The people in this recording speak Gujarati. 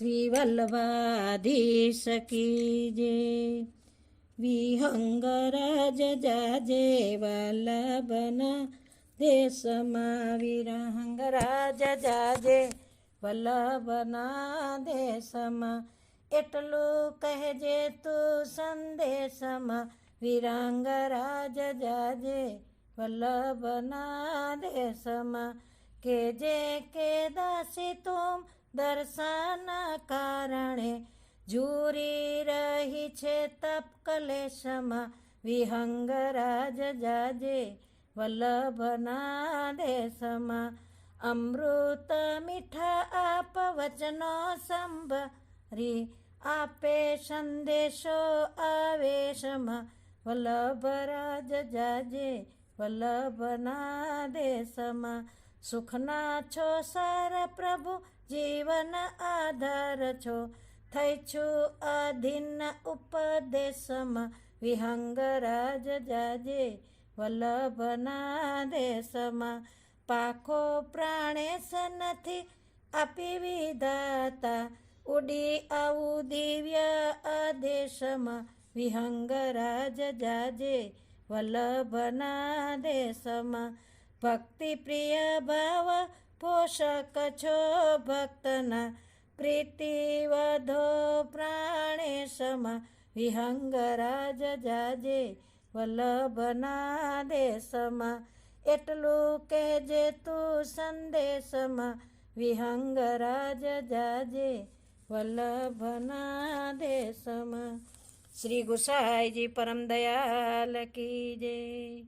શ્રી વલ્લભાધીશ કી જય. વિહંગરાજ જાજે વલ્લભના દેશમાં, વિહંગરાજ જાજે વલ્લભના દેશમાં. એટલું કહેજે તું સંદેશમાં, વિહંગરાજ જાજે વલ્લભના દેશમાં. કે જે કે દાસી તું દર્શન કારણે, ઝૂરી રહી છે તપ કલેશમાં. વિહંગરાજ જાજે વલ્લભના દેશમાં. અમૃત મીઠા આપ વચનો સંભરી, આપે સંદેશો આવેશમાં. વલ્લભરાજ જાજે વલ્લભના દેશમાં. સુખના છો સાર પ્રભુ જીવન આધાર છો, થઈ છું અધીન ઉપદેશમાં. વિહંગરાજ જાજે વલ્લભના દેશમાં. પાખો પ્રાણેશ નથી આપી વિધાતા, ઉડી આવું દિવ્ય આદેશમાં. વિહંગરાજ જાજે વલ્લભના દેશમાં. ભક્તિ પ્રિય ભાવ પોષક છો ભક્તના, પ્રીતિ વધો પ્રાણેશમાં. વિહંગરાજ જાજે વલ્લભના દેશમાં. એટલું કહેજે તું સંદેશમાં, વિહંગરાજ જાજે વલ્લભના દેશમાં. શ્રી ગુસાઈજી પરમ દયાલ કી જય.